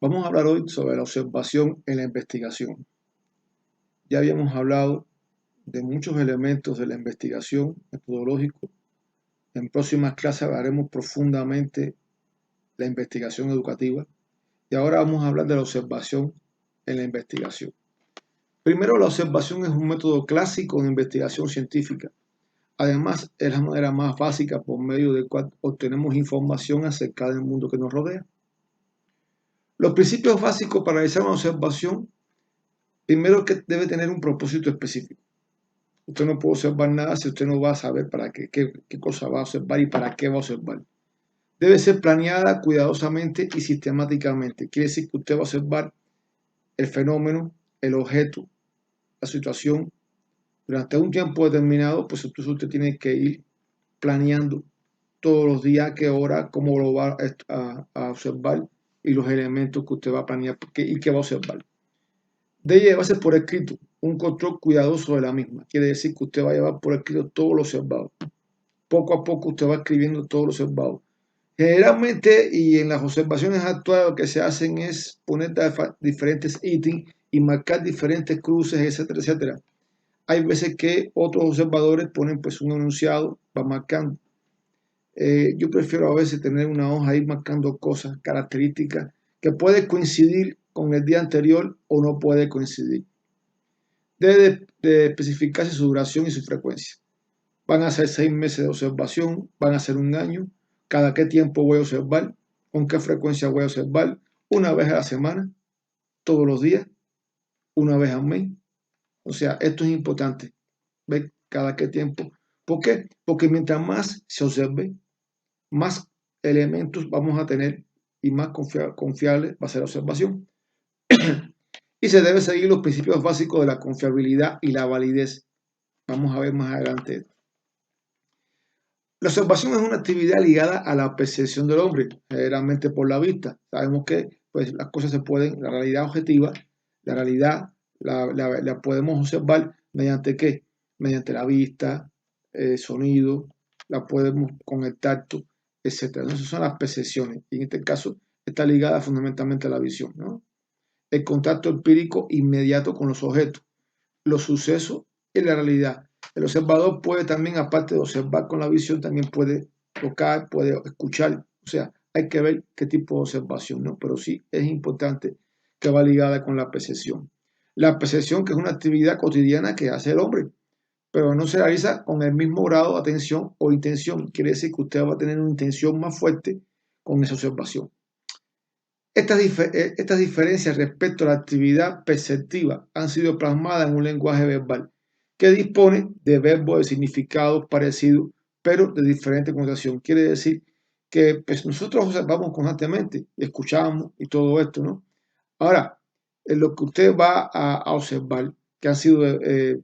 Vamos a hablar hoy sobre la observación en la investigación. Ya habíamos hablado de muchos elementos de la investigación metodológico. En próximas clases hablaremos profundamente de la investigación educativa y ahora vamos a hablar de la observación en la investigación. Primero, la observación es un método clásico de investigación científica. Además, es la manera más básica por medio de cual obtenemos información acerca del mundo que nos rodea. Los principios básicos para realizar una observación, primero que debe tener un propósito específico. Usted no puede observar nada si usted no va a saber para qué cosa va a observar y para qué va a observar. Debe ser planeada cuidadosamente y sistemáticamente. Quiere decir que usted va a observar el fenómeno, el objeto, la situación durante un tiempo determinado, pues entonces usted tiene que ir planeando todos los días, a qué hora, cómo lo va a observar y los elementos que usted va a planear y que va a observar. Debe llevarse por escrito un control cuidadoso de la misma. Quiere decir que usted va a llevar por escrito todo lo observado. Poco a poco usted va escribiendo todo lo observado. Generalmente y en las observaciones actuales lo que se hacen es poner diferentes ítems y marcar diferentes cruces, etcétera, etcétera. Hay veces que otros observadores ponen pues un enunciado, van marcando. Yo prefiero a veces tener una hoja ahí marcando cosas, características, que puede coincidir con el día anterior o no puede coincidir. Debe de especificarse su duración y su frecuencia. Van a ser 6 meses de observación, van a ser un año, cada qué tiempo voy a observar, con qué frecuencia voy a observar, una vez a la semana, todos los días, una vez al mes. O sea, esto es importante, ver cada qué tiempo. ¿Por qué? Porque mientras más se observe, más elementos vamos a tener y más confiable va a ser la observación. Y se debe seguir los principios básicos de la confiabilidad y la validez. Vamos a ver más adelante. La observación es una actividad ligada a la percepción del hombre, generalmente por la vista. Sabemos que pues, las cosas se pueden, la realidad objetiva, la realidad la podemos observar mediante ¿qué? Mediante la vista, sonido, la podemos con el tacto, etc. Entonces son las percepciones y en este caso está ligada fundamentalmente a la visión, ¿no? El contacto empírico inmediato con los objetos, los sucesos y la realidad. El observador puede también, aparte de observar con la visión, también puede tocar, puede escuchar. O sea, hay que ver qué tipo de observación, ¿no? Pero sí es importante que va ligada con la percepción. La percepción, que es una actividad cotidiana que hace el hombre, pero no se realiza con el mismo grado de atención o intención. Quiere decir que usted va a tener una intención más fuerte con esa observación. Estas diferencias respecto a la actividad perceptiva han sido plasmadas en un lenguaje verbal que dispone de verbos de significados parecidos, pero de diferente connotación. Quiere decir que pues, nosotros observamos constantemente, escuchamos y todo esto, ¿no? Ahora, en lo que usted va a observar, que han sido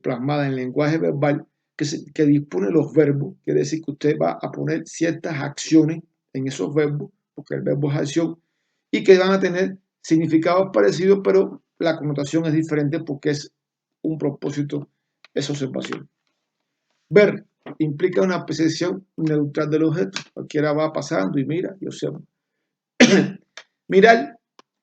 plasmadas en lenguaje verbal, que dispone los verbos, quiere decir que usted va a poner ciertas acciones en esos verbos, porque el verbo es acción, y que van a tener significados parecidos, pero la connotación es diferente porque es un propósito esa observación. Ver implica una percepción neutral del objeto. Cualquiera va pasando y mira y observa. Mirar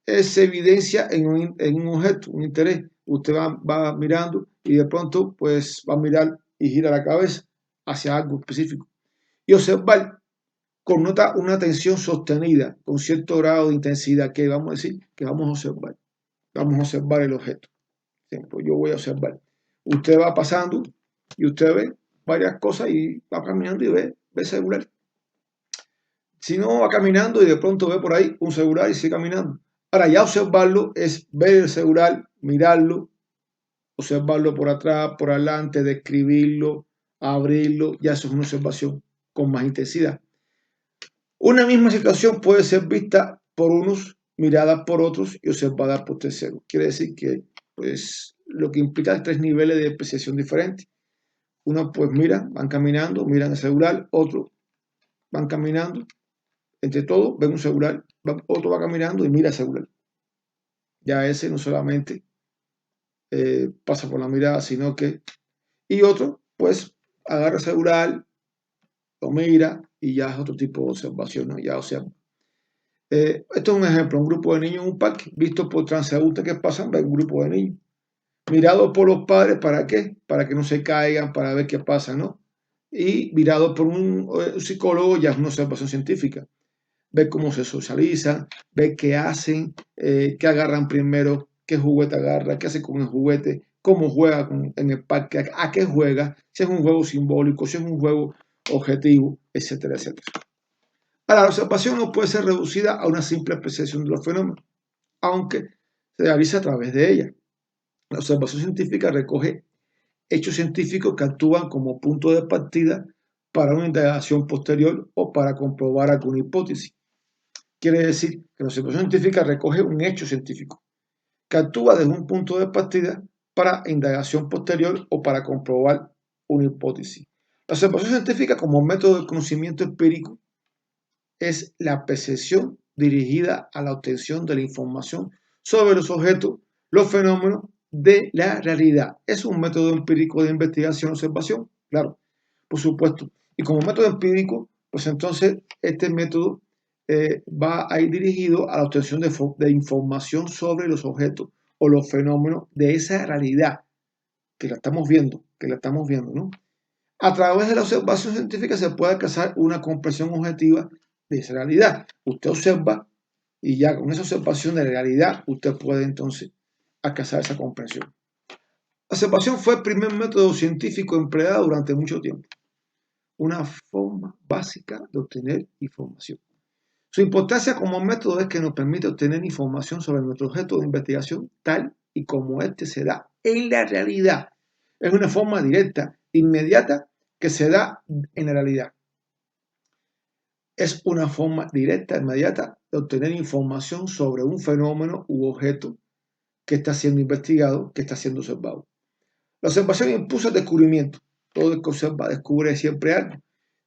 es evidencia en un objeto, un interés. Usted va mirando y de pronto pues va a mirar y gira la cabeza hacia algo específico. Y observar connota una atención sostenida con cierto grado de intensidad que vamos a decir que vamos a observar. Vamos a observar el objeto. Ejemplo, yo voy a observar. Usted va pasando y usted ve varias cosas y va caminando y ve el celular. Si no, va caminando y de pronto ve por ahí un celular y sigue caminando. Ahora, ya observarlo es ver el celular, mirarlo, observarlo por atrás, por adelante, describirlo, abrirlo. Ya eso es una observación con más intensidad. Una misma situación puede ser vista por unos, mirada por otros y observada por terceros. Quiere decir que pues, lo que implica 3 niveles de apreciación diferentes. Uno pues mira, van caminando, miran el celular, otros van caminando, entre todos ven un celular, otro va caminando y mira el celular. Ya ese no solamente pasa por la mirada, sino que... Y otro pues agarra el celular, lo mira y ya es otro tipo de observación, ¿no? Ya observa. Esto es un ejemplo, un grupo de niños en un parque, visto por transeúntes que pasan, ve un grupo de niños. Mirado por los padres, ¿para qué? Para que no se caigan, para ver qué pasa, ¿no? Y mirado por un psicólogo, ya es una observación científica. Ver cómo se socializan, ver qué hacen, qué agarran primero, qué juguete agarra, qué hace con el juguete, cómo juega en el parque, a qué juega, si es un juego simbólico, si es un juego objetivo, etcétera, etcétera. Ahora, la observación no puede ser reducida a una simple apreciación de los fenómenos, aunque se realiza a través de ella. La observación científica recoge hechos científicos que actúan como punto de partida para una indagación posterior o para comprobar alguna hipótesis. Quiere decir que la observación científica recoge un hecho científico que actúa desde un punto de partida para indagación posterior o para comprobar una hipótesis. La observación científica como método de conocimiento empírico es la percepción dirigida a la obtención de la información sobre los objetos, los fenómenos de la realidad. Es un método empírico de investigación, observación, claro, por supuesto. Y como método empírico, pues entonces este método va a ir dirigido a la obtención de información sobre los objetos o los fenómenos de esa realidad que la estamos viendo, ¿no? A través de la observación científica se puede alcanzar una comprensión objetiva de esa realidad. Usted observa y ya con esa observación de la realidad usted puede entonces alcanzar esa comprensión. La observación fue el primer método científico empleado durante mucho tiempo, una forma básica de obtener información. Su importancia como método es que nos permite obtener información sobre nuestro objeto de investigación tal y como éste se da en la realidad. Es una forma directa, inmediata, que se da en la realidad. Es una forma directa, inmediata, de obtener información sobre un fenómeno u objeto que está siendo investigado, que está siendo observado. La observación impulsa el descubrimiento. Todo el que observa descubre siempre algo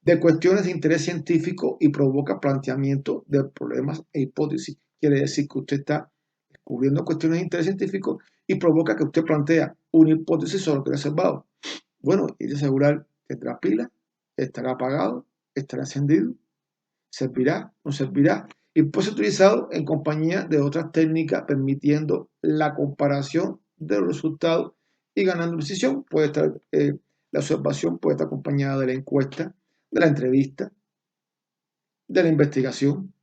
de cuestiones de interés científico y provoca planteamiento de problemas e hipótesis. Quiere decir que usted está descubriendo cuestiones de interés científico y provoca que usted plantea una hipótesis sobre lo que ha observado. Bueno, y de asegurar, ¿tendrá pila? ¿Estará apagado? ¿Estará encendido? ¿Servirá? ¿No servirá? Y puede ser utilizado en compañía de otras técnicas permitiendo la comparación de los resultados y ganando precisión. Puede estar, la observación puede estar acompañada de la encuesta, de la entrevista, de la investigación.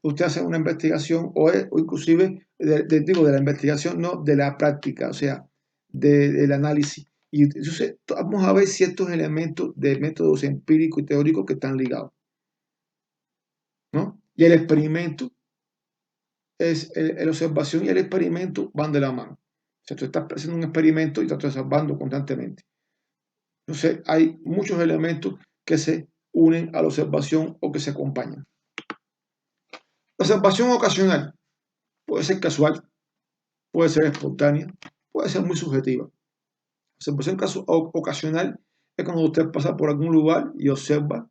Usted hace una investigación o inclusive, digo, de la investigación, no de la práctica, o sea, del análisis. Y entonces vamos a ver ciertos elementos de métodos empíricos y teóricos que están ligados, ¿no? Y el experimento la observación y el experimento van de la mano. O sea, tú estás haciendo un experimento y estás observando constantemente. Entonces, hay muchos elementos que se unen a la observación o que se acompañan. La observación ocasional puede ser casual, puede ser espontánea, puede ser muy subjetiva. La observación ocasional es cuando usted pasa por algún lugar y observa,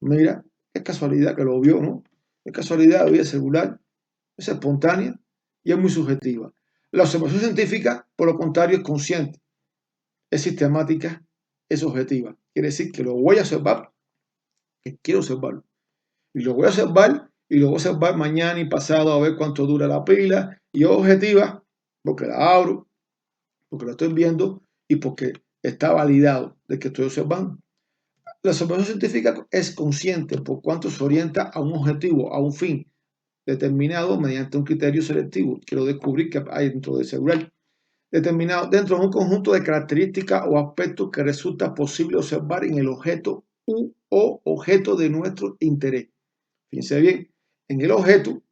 mira, es casualidad que lo vio, ¿no? Es casualidad, vio el celular, es espontánea y es muy subjetiva. La observación científica, por lo contrario, es consciente, es sistemática, es objetiva. Quiere decir que lo voy a observar, que quiero observarlo. Y lo voy a observar y lo voy a observar mañana y pasado a ver cuánto dura la pila. Y es objetiva porque la abro, porque la estoy viendo y porque está validado de que estoy observando. La observación científica es consciente por cuanto se orienta a un objetivo, a un fin determinado mediante un criterio selectivo. Quiero descubrir qué hay dentro del celular. Determinado dentro de un conjunto de características o aspectos que resulta posible observar en el objeto o objeto de nuestro interés. Fíjense bien, en el objeto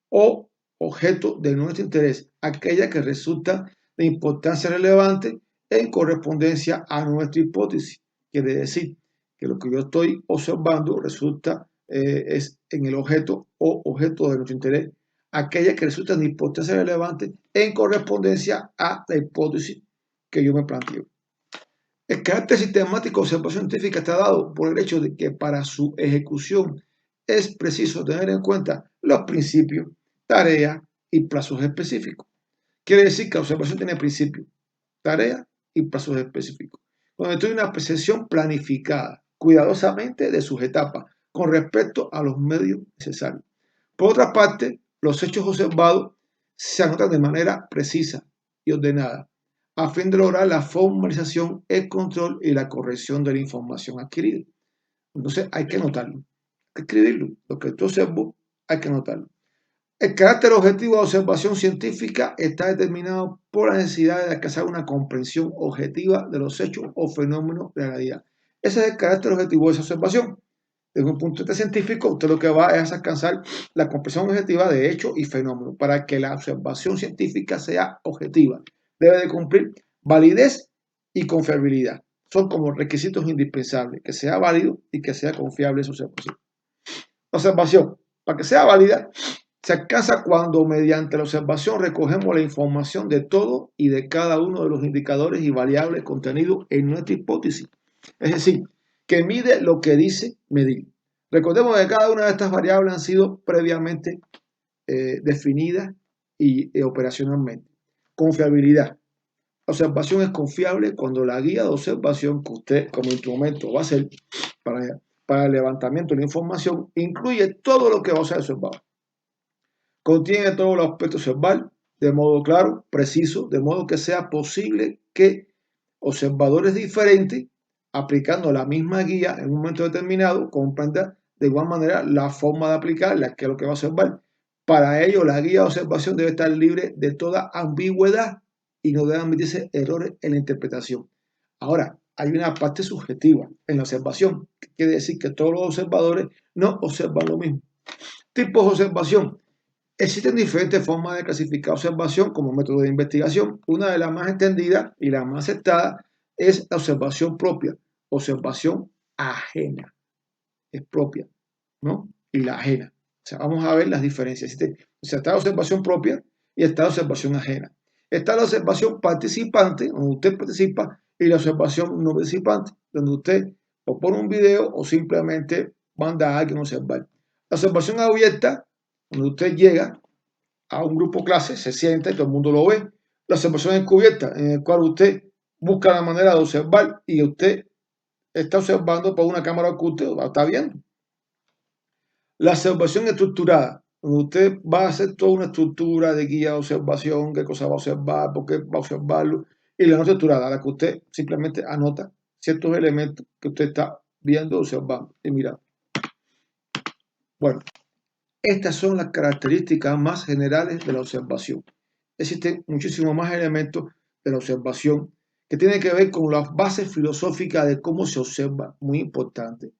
o objeto de nuestro interés, aquella que resulta de importancia relevante en correspondencia a nuestra hipótesis. Quiere decir que lo que yo estoy observando resulta es en el objeto o objeto de nuestro interés, aquella que resulta de importancia relevante en correspondencia a la hipótesis que yo me planteo. El carácter sistemático de observación científica está dado por el hecho de que para su ejecución es preciso tener en cuenta los principios, tareas y plazos específicos. Quiere decir que la observación tiene principios, tareas y plazos específicos, donde tiene una percepción planificada, cuidadosamente de sus etapas, con respecto a los medios necesarios. Por otra parte, los hechos observados se anotan de manera precisa y ordenada, a fin de lograr la formalización, el control y la corrección de la información adquirida. Entonces hay que anotarlo, hay que escribirlo. Lo que tú observas hay que anotarlo. El carácter objetivo de la observación científica está determinado por la necesidad de alcanzar una comprensión objetiva de los hechos o fenómenos de la realidad. Ese es el carácter objetivo de esa observación. Desde un punto de vista científico, usted lo que va es a alcanzar la comprensión objetiva de hechos y fenómenos. Para que la observación científica sea objetiva, debe de cumplir validez y confiabilidad. Son como requisitos indispensables, que sea válido y que sea confiable esa observación. La observación, para que sea válida, se alcanza cuando mediante la observación recogemos la información de todo y de cada uno de los indicadores y variables contenidos en nuestra hipótesis. Es decir, que mide lo que dice medir. Recordemos que cada una de estas variables han sido previamente definidas y operacionalmente. Confiabilidad. La observación es confiable cuando la guía de observación que usted como instrumento va a hacer para el levantamiento de la información incluye todo lo que va a ser observado. Contiene todos los aspectos observables de modo claro, preciso, de modo que sea posible que observadores diferentes, aplicando la misma guía en un momento determinado, comprendan de igual manera la forma de aplicarla, que es lo que va a observar. Para ello, la guía de observación debe estar libre de toda ambigüedad y no debe admitirse errores en la interpretación. Ahora, hay una parte subjetiva en la observación, que quiere decir que todos los observadores no observan lo mismo. Tipos de observación. Existen diferentes formas de clasificar observación como método de investigación. Una de las más extendidas y la más aceptada es la observación propia, observación ajena, es propia, ¿no? Y la ajena. O sea, vamos a ver las diferencias. Está la observación propia y está la observación ajena. Está la observación participante, donde usted participa, y la observación no participante, donde usted o pone un video o simplemente manda a alguien a observar. La observación abierta, donde usted llega a un grupo clase, se sienta y todo el mundo lo ve. La observación encubierta, en el cual usted busca la manera de observar y usted está observando por una cámara oculta, lo está viendo. La observación estructurada, donde usted va a hacer toda una estructura de guía de observación, qué cosa va a observar, por qué va a observarlo, y la no estructurada, la que usted simplemente anota ciertos elementos que usted está viendo, observando y mirando. Bueno, estas son las características más generales de la observación. Existen muchísimos más elementos de la observación que tienen que ver con las bases filosóficas de cómo se observa, muy importante.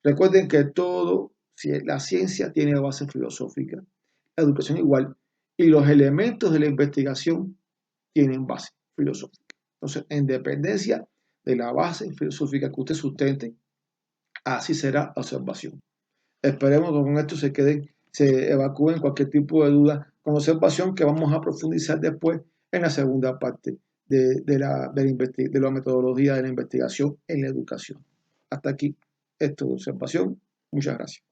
Recuerden que todo, la ciencia tiene base filosófica, la educación igual, y los elementos de la investigación tienen base filosófica. Entonces, en dependencia de la base filosófica que usted sustente, así será la observación. Esperemos que con esto se evacúen cualquier tipo de duda con observación que vamos a profundizar después en la segunda parte de la metodología de la investigación en la educación. Hasta aquí esto de observación. Muchas gracias.